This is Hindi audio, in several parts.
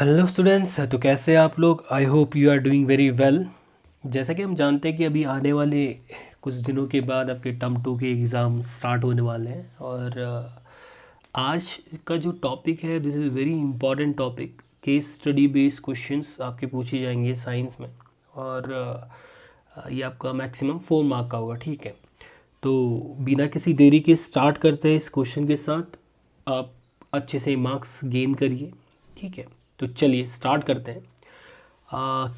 हेलो स्टूडेंट्स, तो कैसे हैं आप लोग। I hope you are doing very well. जैसा कि हम जानते हैं कि अभी आने वाले कुछ दिनों के बाद आपके टर्म टू के एग्ज़ाम स्टार्ट होने वाले हैं और आज का जो टॉपिक है this is very important topic. Case study based questions आपके पूछे जाएंगे साइंस में और ये आपका मैक्सिमम 4 मार्क का होगा। ठीक है, तो बिना किसी देरी के स्टार्ट करते हैं इस क्वेश्चन के साथ। आप अच्छे से मार्क्स गेन करिए। ठीक है, तो चलिए स्टार्ट करते हैं।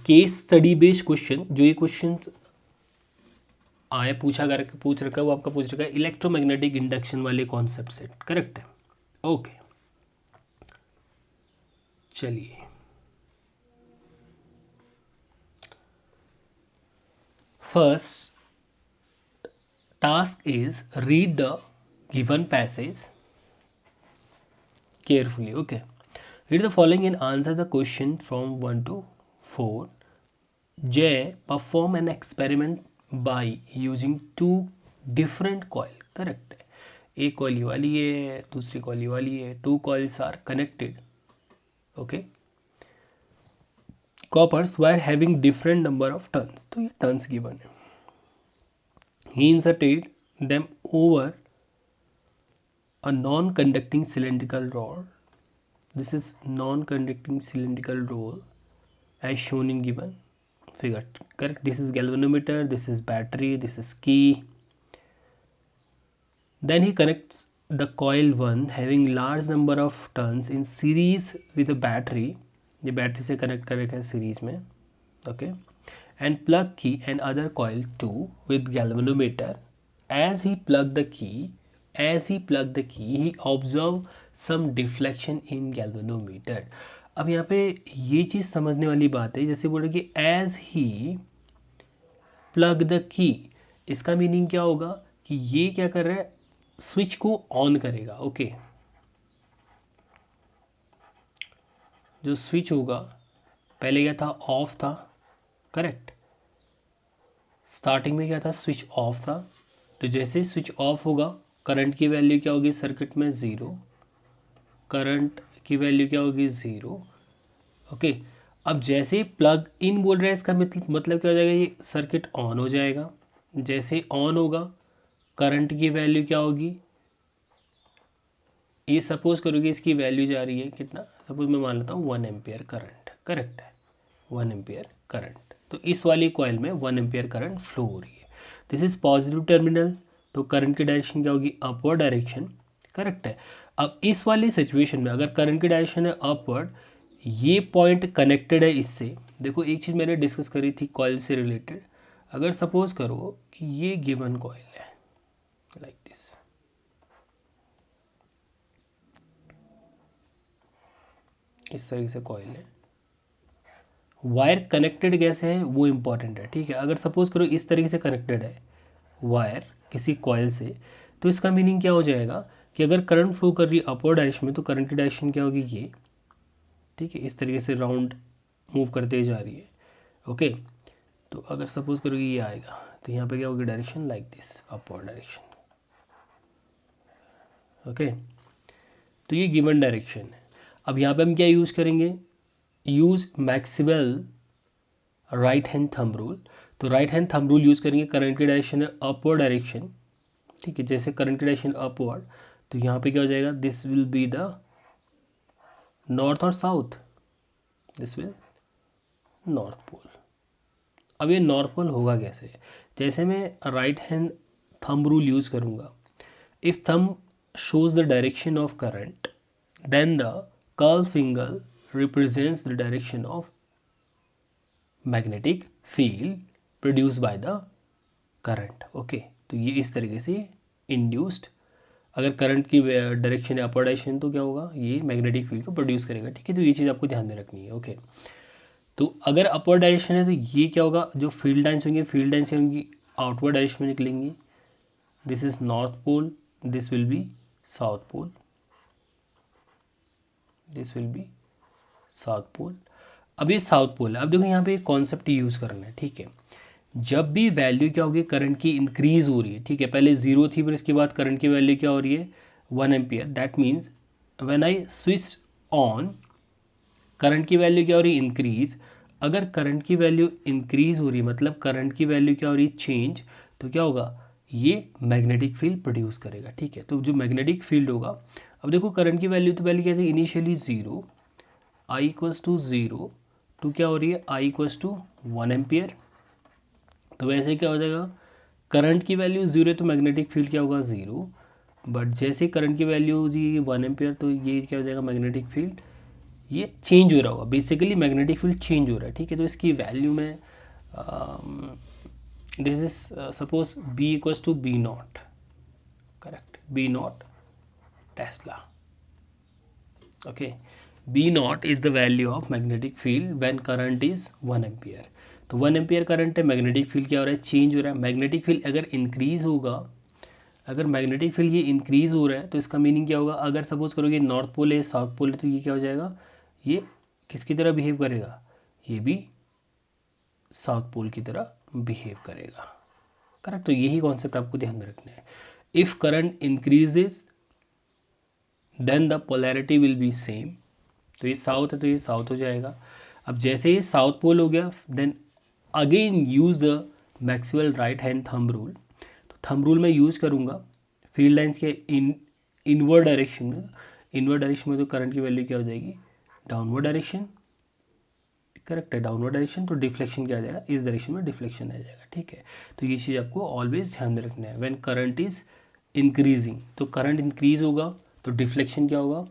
केस स्टडी बेस्ड क्वेश्चन, जो ये क्वेश्चन आए पूछ रखा है वो आपका पूछ रखा है इलेक्ट्रोमैग्नेटिक इंडक्शन वाले कॉन्सेप्ट से। करेक्ट है, ओके। चलिए, first task is read the given passage carefully. Okay, read the following and answer the question from 1 to 4. Jay perform an experiment by using two different coil. Correct है, एक कॉइल ये वाली है, दूसरी कॉइल ये वाली है। Two coils are connected. Okay, coppers wire having different number of turns, तो ये टर्न्स गिवन है। He inserted them over a non-conducting cylindrical rod. This is non-conducting cylindrical rod as shown in given figure. Correct. This is galvanometer. This is battery. This is key. Then he connects the coil 1 having large number of turns in series with a battery. ये बैटरी से कनेक्ट कर रखा है सीरीज में। Okay, and plug key and other coil 2 with galvanometer. As he plugged the key, he observed some deflection in galvanometer. अब यहाँ पे ये चीज़ समझने वाली बात है, जैसे बोल रहे कि as he plug the key, इसका मीनिंग क्या होगा कि ये क्या कर रहा है, स्विच को ऑन करेगा। ओके, जो स्विच होगा पहले क्या था, ऑफ था। करेक्ट, स्टार्टिंग में क्या था, स्विच ऑफ था। तो जैसे स्विच ऑफ होगा करंट की वैल्यू क्या होगी सर्किट में, ज़ीरो। करंट की वैल्यू क्या होगी, ज़ीरो। ओके, अब जैसे प्लग इन बोल रहा है, इसका मतलब क्या हो जाएगा, ये सर्किट ऑन हो जाएगा। जैसे ऑन होगा करंट की वैल्यू क्या होगी, ये सपोज करोगे इसकी वैल्यू जा रही है कितना, सपोज मैं मान लेता हूँ 1 एम्पियर करंट। करेक्ट है, 1 एम्पियर करंट। तो इस वाली कॉइल में 1 एम्पियर करंट फ्लो हो रही है। दिस इज पॉजिटिव टर्मिनल, तो करंट की डायरेक्शन क्या होगी, अपवर्ड डायरेक्शन। करेक्ट है। अब इस वाली सिचुएशन में अगर करंट की डायरेक्शन है अपवर्ड, ये पॉइंट कनेक्टेड है इससे। देखो एक चीज़ मैंने डिस्कस करी थी कॉइल से रिलेटेड। अगर सपोज करो कि ये गिवन कॉइल है लाइक दिस, इस तरीके से कॉइल है, वायर कनेक्टेड कैसे है वो इम्पॉर्टेंट है। ठीक है, अगर सपोज करो इस तरीके से कनेक्टेड है वायर किसी कॉइल से, तो इसका मीनिंग क्या हो जाएगा कि अगर करंट फ्लो कर रही है अपवर्ड डायरेक्शन में, तो करंट की डायरेक्शन क्या होगी, ये। ठीक है, इस तरीके से राउंड मूव करते जा रही है। ओके, तो अगर सपोज करो ये आएगा, तो यहाँ पे क्या होगी, direction like this, upward direction. Okay, तो ये गिवन डायरेक्शन है। अब यहाँ पे हम क्या यूज़ करेंगे, use Maxwell right hand thumb rule. तो right hand thumb rule use करेंगे, करंट की डायरेक्शन है अपवर्ड डायरेक्शन। ठीक है, जैसे करंट की डायरेक्शन अपवर्ड, तो यहाँ पे क्या हो जाएगा, this will be the north और south, this will north pole. अब ये नॉर्थ पोल होगा कैसे, जैसे मैं right hand thumb rule use करूँगा, if thumb shows the direction of current, then the curl finger represents the direction of magnetic field produced by the current. Okay, तो ये इस तरीके से इंड्यूस्ड, अगर करंट की डायरेक्शन है अपर डायरेक्शन, तो क्या होगा, ये मैग्नेटिक फील्ड को प्रोड्यूस करेगा। ठीक है, तो ये चीज़ आपको ध्यान में रखनी है। ओके, तो अगर अपर डायरेक्शन है तो ये क्या होगा, जो फील्ड लाइन्स होंगी, फील्ड लाइन्स होंगी आउटवर्ड डायरेक्शन में निकलेंगी। This is north pole, this will be south pole, this will be south pole. अब ये साउथ पोल है। अब देखो यहाँ पे एक कॉन्सेप्ट यूज़ करना है। ठीक है, जब भी वैल्यू क्या होगी करंट की इंक्रीज हो रही है, ठीक है, पहले ज़ीरो थी फिर इसके बाद करंट की वैल्यू क्या हो रही है, 1 ampere, that means when I switch on current की वैल्यू क्या हो रही है, इंक्रीज। अगर करंट की वैल्यू इंक्रीज हो रही है मतलब करंट की वैल्यू क्या हो रही है, चेंज, तो क्या होगा, ये मैग्नेटिक फील्ड प्रोड्यूस करेगा। ठीक है, तो जो मैग्नेटिक फील्ड होगा, अब देखो करंट की वैल्यू तो पहले क्या थी, initially zero, I equals to zero to क्या हो रही है, आई इक्वल्स टू 1 एम्पियर। तो वैसे क्या हो जाएगा, करंट की वैल्यू ज़ीरो है तो मैग्नेटिक फील्ड क्या होगा, ज़ीरो। बट जैसे करंट की वैल्यू जी 1 एम्पियर, तो ये क्या हो जाएगा, मैग्नेटिक फील्ड ये चेंज हो रहा होगा, बेसिकली मैग्नेटिक फील्ड चेंज हो रहा है। ठीक है, तो इसकी वैल्यू में this is suppose B equals to B naught, correct, B naught tesla. Okay, B naught is the value of magnetic field when current is 1 ampere. तो 1 एम्पियर करंट है, मैग्नेटिक फील्ड क्या हो रहा है, चेंज हो रहा है। मैग्नेटिक फील्ड अगर इंक्रीज होगा, अगर मैग्नेटिक फील्ड ये इंक्रीज हो रहा है तो इसका मीनिंग क्या होगा, अगर सपोज करोगे नॉर्थ पोल है साउथ पोल है, तो ये क्या हो जाएगा, ये किसकी तरह बिहेव करेगा, ये भी साउथ पोल की तरह बिहेव करेगा। करेक्ट, तो यही कॉन्सेप्ट आपको ध्यान में रखना है। If current increases then the polarity will be same. तो ये साउथ है तो ये साउथ हो जाएगा। अब जैसे ये साउथ पोल हो गया, then again use the Maxwell right hand thumb rule. तो थंब रूल मैं यूज करूँगा फील्ड लाइंस के इनवर्ड डायरेक्शन में। इनवर्ड डायरेक्शन में तो करंट की वैल्यू क्या हो जाएगी, डाउनवर्ड डायरेक्शन। करेक्ट है, डाउनवर्ड डायरेक्शन, तो डिफ्लेक्शन क्या आ जाएगा, इस डायरेक्शन में डिफ्लेक्शन आ जाएगा। ठीक है, तो ये चीज़ आपको ऑलवेज ध्यान में रखना है। व्हेन करंट इज इंक्रीजिंग, तो करंट इंक्रीज होगा तो डिफ्लेक्शन क्या होगा,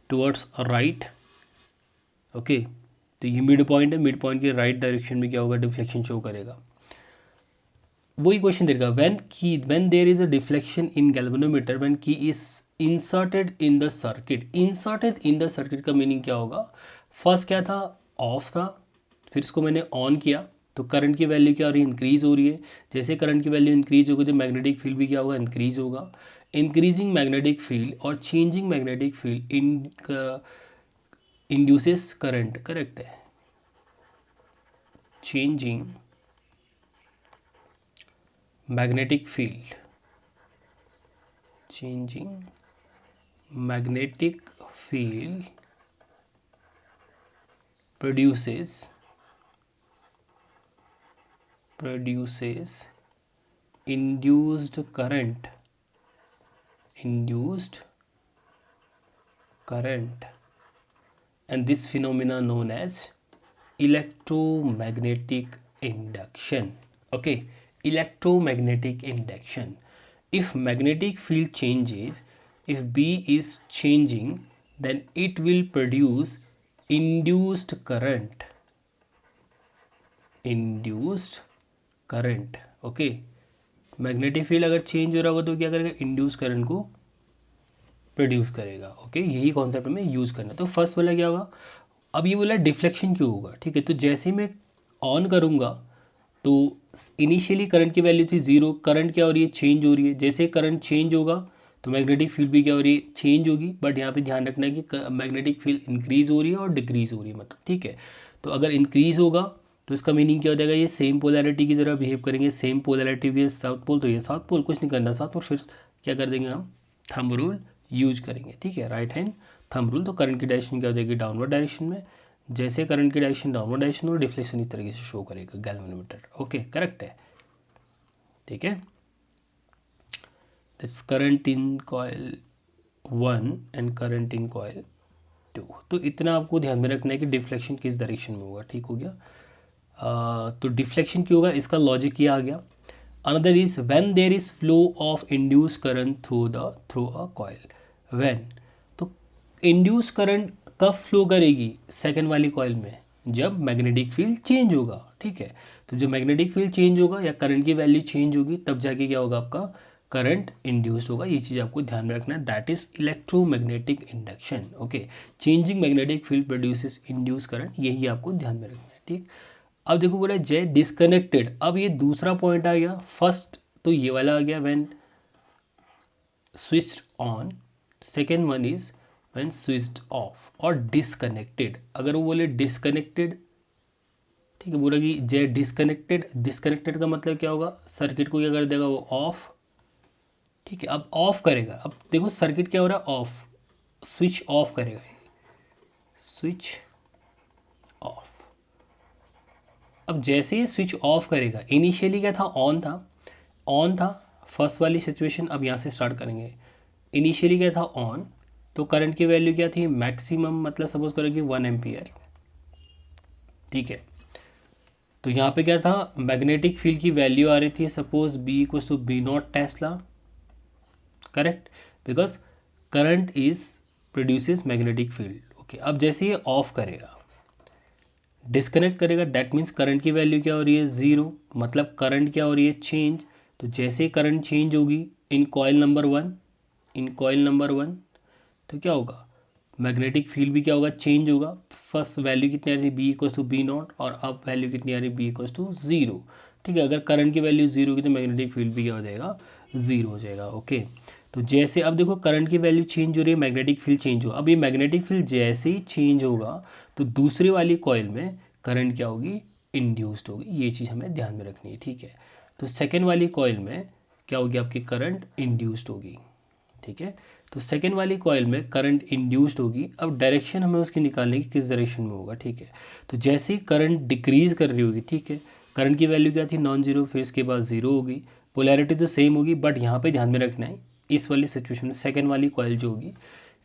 टुवर्ड्स राइट। ओके, तो ये मिड पॉइंट है, मिड पॉइंट के राइट डायरेक्शन में क्या होगा, डिफ्लेक्शन शो करेगा। वही क्वेश्चन देगा, when there is a deflection in galvanometer when key is inserted in the circuit. Inserted in the circuit का मीनिंग क्या होगा, फर्स्ट क्या था, ऑफ था, फिर इसको मैंने ऑन किया तो करंट की वैल्यू क्या हो रही है, इंक्रीज हो रही है। जैसे करंट की वैल्यू इंक्रीज होगी तो मैग्नेटिक फील्ड भी क्या होगा, इंक्रीज होगा। इंक्रीजिंग मैग्नेटिक फील्ड और changing magnetic field induces current, correct है, changing magnetic field, changing magnetic field produces induced current, and this phenomena known as electromagnetic induction. Okay, electromagnetic induction. If magnetic field changes, if B is changing, then it will produce induced current. Okay, magnetic field अगर चेंज हो रहा होगा तो क्या करेगा, इंड्यूस करंट को प्रोड्यूस करेगा। ओके, यही कॉन्सेप्ट में यूज़ करना। तो फर्स्ट वाला क्या होगा, अब ये बोला डिफ्लेक्शन क्यों होगा। ठीक है, तो जैसे मैं ऑन करूँगा तो इनिशियली करंट की वैल्यू थी ज़ीरो, करंट क्या हो रही है, चेंज हो रही है। जैसे करंट चेंज होगा तो मैग्नेटिक फील्ड भी क्या हो रही है, चेंज होगी। बट यहाँ पे ध्यान रखना है कि मैग्नेटिक फील्ड इंक्रीज हो रही है और डिक्रीज हो रही है, मतलब। ठीक है, तो अगर इंक्रीज होगा तो इसका मीनिंग क्या हो जाएगा, ये सेम पोलैरिटी की तरह बिहेव करेंगे। सेम पोलैरिटी के साउथ पोल, तो ये साउथ पोल, कुछ नहीं करना साउथ पोल, फिर क्या कर देंगे हम, थंब रूल यूज करेंगे। ठीक है, राइट हैंड थंब रूल। तो करंट की डायरेक्शन क्या हो जाएगी, डाउनवर्ड डायरेक्शन में। जैसे करंट की डायरेक्शन डाउनवर्ड डायरेक्शन और डिफ्लेक्शन इस तरीके से शो करेगा गैल्वेनोमीटर। ओके, करेक्ट है। ठीक है, this current in coil 1 and current in coil 2। तो इतना आपको ध्यान में रखना है कि डिफ्लेक्शन किस डायरेक्शन में होगा। ठीक हो गया। तो डिफ्लेक्शन क्यों होगा, इसका लॉजिक ये आ गया। Another is when there is flow of induce current through a coil. When, तो इंड्यूस करंट कब फ्लो करेगी सेकेंड वाली कॉइल में, जब मैग्नेटिक फील्ड चेंज होगा। ठीक है, तो जब मैग्नेटिक फील्ड चेंज होगा या करंट की वैल्यू चेंज होगी तब जाके क्या होगा, आपका करंट इंड्यूस्ड होगा। ये चीज़ आपको ध्यान में रखना है, that is electromagnetic induction. Okay, changing magnetic field produces induce current, यही आपको ध्यान में रखना है। ठीक, अब देखो बोला जय डिस्कनेक्टेड। अब ये दूसरा पॉइंट आ गया। फर्स्ट तो ये वाला आ गया when switched on, second one is when switched off. और डिस्कनेक्टेड, अगर वो बोले डिस्कनेक्टेड, ठीक है, बोला कि जे डिस्कनेक्टेड, डिस्कनेक्टेड का मतलब क्या होगा, सर्किट को क्या कर देगा वो, ऑफ। ठीक है, अब ऑफ करेगा। अब देखो सर्किट क्या हो रहा है, ऑफ, स्विच ऑफ करेगा, स्विच अब जैसे ये स्विच ऑफ करेगा, इनिशियली क्या था, ऑन था फर्स्ट वाली सिचुएशन। अब यहाँ से स्टार्ट करेंगे। इनिशियली क्या था, ऑन, तो करंट की वैल्यू क्या थी, मैक्सिमम, मतलब सपोज करो कि 1 एम्पियर, ठीक है। तो यहाँ पे क्या था, मैग्नेटिक फील्ड की वैल्यू आ रही थी suppose B equals to B naught tesla, correct, because current is produces magnetic field. Okay, अब जैसे ये ऑफ करेगा, डिस्कनेक्ट करेगा, दैट मीन्स करंट की वैल्यू क्या हो रही है, ज़ीरो, मतलब करंट क्या हो रही है, चेंज। तो जैसे करंट चेंज होगी इन कॉइल नंबर वन, तो क्या होगा, मैग्नेटिक फील्ड भी क्या होगा, चेंज होगा। फर्स्ट वैल्यू कितनी आ रही है, B equals to B naught, और अब वैल्यू कितनी आ रही है, बी इक्वल्स टू ज़ीरो, ठीक है। अगर करंट की वैल्यू ज़ीरो होगी तो मैग्नेटिक फील्ड भी क्या हो जाएगा, ज़ीरो हो जाएगा। ओके, तो जैसे अब देखो करंट की वैल्यू चेंज हो रही है, मैग्नेटिक फील्ड चेंज होगा। अब ये मैग्नेटिक फील्ड जैसे ही चेंज होगा तो दूसरी वाली कॉइल में करंट क्या होगी, इंड्यूस्ड होगी। ये चीज़ हमें ध्यान में रखनी है, ठीक है। तो सेकेंड वाली कॉइल में क्या होगी, आपकी करंट इंड्यूस्ड होगी, ठीक है। तो सेकेंड वाली कॉइल में करंट इंड्यूस्ड होगी। अब डायरेक्शन हमें उसकी निकालने की, किस डायरेक्शन में होगा, ठीक है। तो जैसे ही करंट डिक्रीज कर रही होगी, ठीक है, करंट की वैल्यू क्या थी, नॉन जीरो, फिर इसके बाद ज़ीरो होगी। पोलैरिटी तो सेम होगी, बट यहाँ पे ध्यान में रखना है, इस वाली सिचुएशन में सेकेंड वाली कॉइल जो होगी,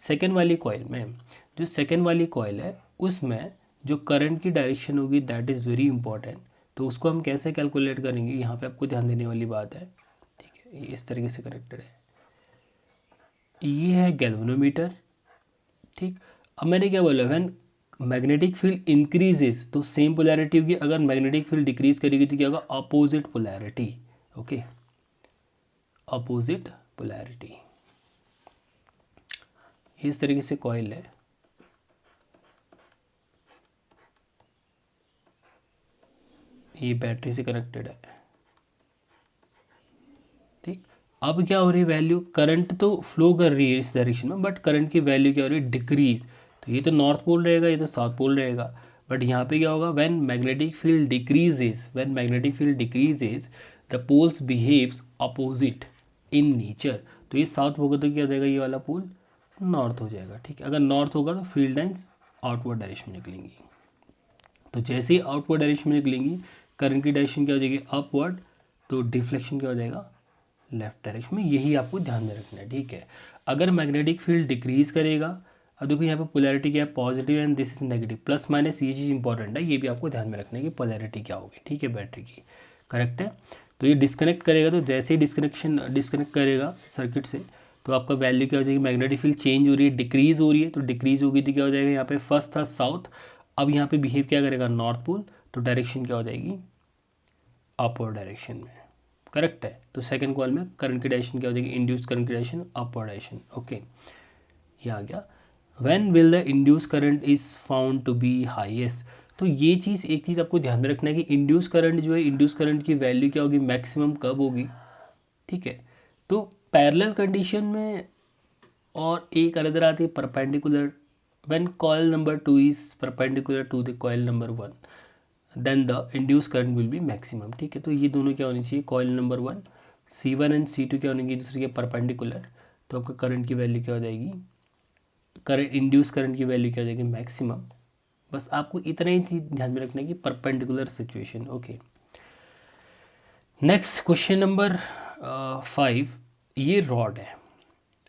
सेकेंड वाली कॉइल में, जो सेकेंड वाली कॉइल है उसमें जो करंट की डायरेक्शन होगी दैट इज़ वेरी इंपॉर्टेंट। तो उसको हम कैसे कैलकुलेट करेंगे, यहाँ पे आपको ध्यान देने वाली बात है, ठीक है। ये इस तरीके से कनेक्टेड है, ये है गैल्वेनोमीटर, ठीक। अब मैंने क्या बोला, व्हेन मैग्नेटिक फील्ड इंक्रीजेस तो सेम पोलैरिटी होगी, अगर मैग्नेटिक फील्ड डिक्रीज करेगी तो क्या होगा, opposite polarity. Okay, opposite polarity. इस तरीके से कॉइल है, ये बैटरी से कनेक्टेड है, ठीक। अब क्या हो रही है, वैल्यू, करंट तो फ्लो कर रही है इस डायरेक्शन में, बट करंट की वैल्यू क्या हो रही है, डिक्रीज। तो ये तो नॉर्थ पोल रहेगा, ये तो साउथ पोल रहेगा, बट यहाँ पे क्या होगा, when magnetic field decreases, the poles behaves opposite in nature. तो ये साउथ होगा तो क्या हो जाएगा, ये वाला पोल नॉर्थ हो जाएगा, ठीक है। अगर नॉर्थ होगा तो फील्ड लाइंस आउटवर्ड डायरेक्शन में निकलेंगी। तो जैसे ही आउटवर्ड डायरेक्शन में निकलेंगी, करंट की डायरेक्शन क्या हो जाएगी, अपवर्ड, तो डिफ्लेक्शन क्या हो जाएगा, लेफ्ट डायरेक्शन में। यही आपको ध्यान में रखना है, ठीक है। अगर मैग्नेटिक फील्ड डिक्रीज करेगा, अब देखो यहाँ पे पोलैरिटी क्या है, positive and this is negative, plus minus, ये चीज़ इंपॉर्टेंट है, ये भी आपको ध्यान में रखना है कि पोलैरिटी क्या होगी, ठीक है, बैटरी की, करेक्ट है। तो ये डिस्कनेक्ट करेगा, तो जैसे ही डिस्कनेक्ट करेगा सर्किट से, तो आपका वैल्यू क्या हो जाएगी, मैग्नेटिक फील्ड चेंज हो रही है, डिक्रीज हो रही है, तो डिक्रीज होगी तो क्या हो जाएगा, यहाँ पे फर्स्ट था साउथ, अब यहाँ पे बिहेव क्या करेगा, नॉर्थ पोल, तो डायरेक्शन क्या हो जाएगी, अपवर्ड डायरेक्शन में, करेक्ट है। तो सेकंड कॉइल में करंट की डायरेक्शन क्या हो जाएगी, इंड्यूस करंट की डायरेक्शन अपवर्ड डायरेक्शन। ओके, ये आ गया। When will the induce current is found to be highest. तो ये चीज़, एक चीज़ आपको ध्यान में रखना है कि इंड्यूस करंट जो है, इंड्यूस करंट की वैल्यू क्या होगी, मैक्सिमम कब होगी, ठीक है। तो पैरेलल कंडीशन में, और एक अनदर आती है perpendicular, when coil number 2 is perpendicular to the coil number 1 then the induce current will be maximum, ठीक है। तो ये दोनों क्या होनी चाहिए, coil number 1 C1 and C2 क्या होंगे, दूसरे के परपेंडिकुलर, तो आपका करंट की वैल्यू क्या हो जाएगी, करंट, इंड्यूस करंट की वैल्यू क्या हो जाएगी, मैक्सिमम। बस आपको इतना ही चीज़ ध्यान में रखना है कि perpendicular situation. Okay, next question number 5। ये रॉड है,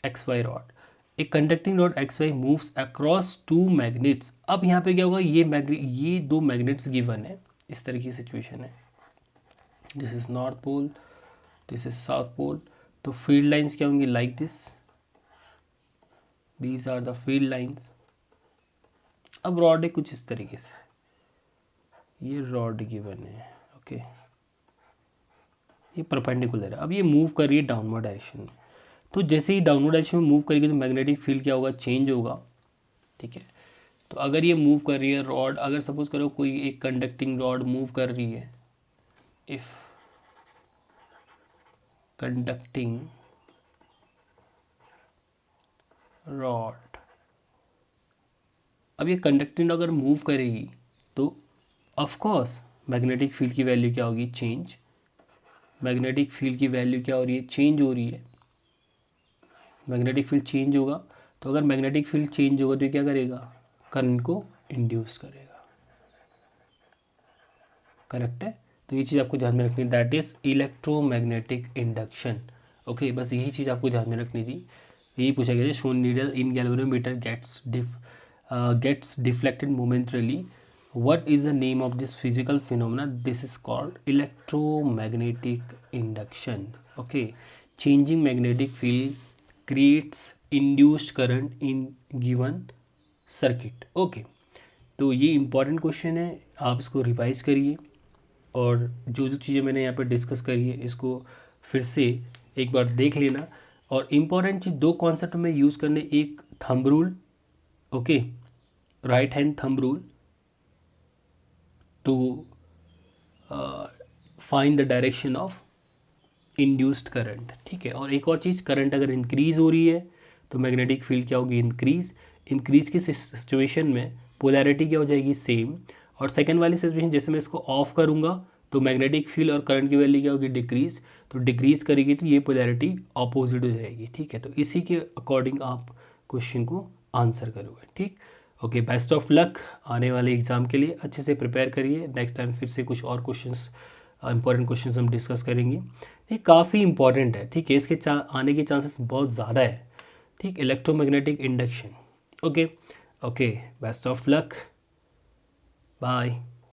एक्स वाई रॉड, एक conducting rod X Y moves across two magnets. अब यहाँ पे क्या होगा, ये दो मैग्नेट्स गिवन है, इस तरह की सिचुएशन है, this is north pole, this is south pole. तो फील्ड लाइंस क्या होंगी, like this, these are the field lines. अब रॉड है कुछ इस तरीके से, ये रॉड गिवन है, ओके, ये परपेंडिकुलर है। अब ये मूव कर रही है डाउनवर्ड डायरेक्शन में, तो जैसे ही डाउनवर्ड डायरेक्शन में मूव करेगी तो मैग्नेटिक फील्ड क्या होगा, चेंज होगा, ठीक है। तो अगर ये मूव कर रही है रॉड, अगर सपोज करो कोई एक कंडक्टिंग रॉड मूव कर रही है, इफ कंडक्टिंग रॉड, अब ये कंडक्टिंग अगर मूव करेगी तो ऑफ कोर्स मैग्नेटिक फील्ड की वैल्यू क्या होगी, चेंज। मैग्नेटिक फील्ड की वैल्यू क्या हो रही है, चेंज हो रही है, मैग्नेटिक फील्ड चेंज होगा। तो अगर मैग्नेटिक फील्ड चेंज होगा तो ये क्या करेगा, करंट को इंड्यूस करेगा, करेक्ट है। तो ये चीज़ आपको ध्यान में रखनी, that is electromagnetic induction. Okay, बस यही चीज़ आपको ध्यान में रखनी थी। यही पूछा गया था, shown needle in galvanometer gets deflected momentarily, what is the name of this physical phenomena? This is called electromagnetic induction. Okay, changing magnetic field creates induced current in given circuit. Okay, तो ये इंपॉर्टेंट क्वेश्चन है, आप इसको रिवाइज करिए और जो जो चीज़ें मैंने यहाँ पर डिस्कस करी है इसको फिर से एक बार देख लेना। और इम्पॉर्टेंट चीज़, दो कॉन्सेप्ट में यूज़ करने, एक thumb rule, okay, right hand thumb rule to find the direction of induced current, ठीक है। और एक और चीज़, करंट अगर इंक्रीज़ हो रही है तो मैग्नेटिक फील्ड क्या होगी, इंक्रीज़ की सिचुएशन में पोलैरिटी क्या हो जाएगी, सेम। और सेकंड वाली सिचुएशन, जैसे मैं इसको ऑफ करूँगा तो मैग्नेटिक फील्ड और करंट की वैल्यू क्या होगी, डिक्रीज़। तो डिक्रीज़ करेगी तो ये पोलैरिटी अपोजिट हो जाएगी, ठीक है। तो इसी के अकॉर्डिंग आप क्वेश्चन को आंसर करोगे, ठीक। ओके, बेस्ट ऑफ लक आने वाले एग्ज़ाम के लिए, अच्छे से प्रिपेयर करिए। नेक्स्ट टाइम फिर से कुछ और क्वेश्चंस, इंपॉर्टेंट क्वेश्चंस हम डिस्कस करेंगे। ये काफ़ी इंपॉर्टेंट है, ठीक है, इसके आने के चांसेस बहुत ज़्यादा है, ठीक। Electromagnetic induction. Okay, best of luck, bye.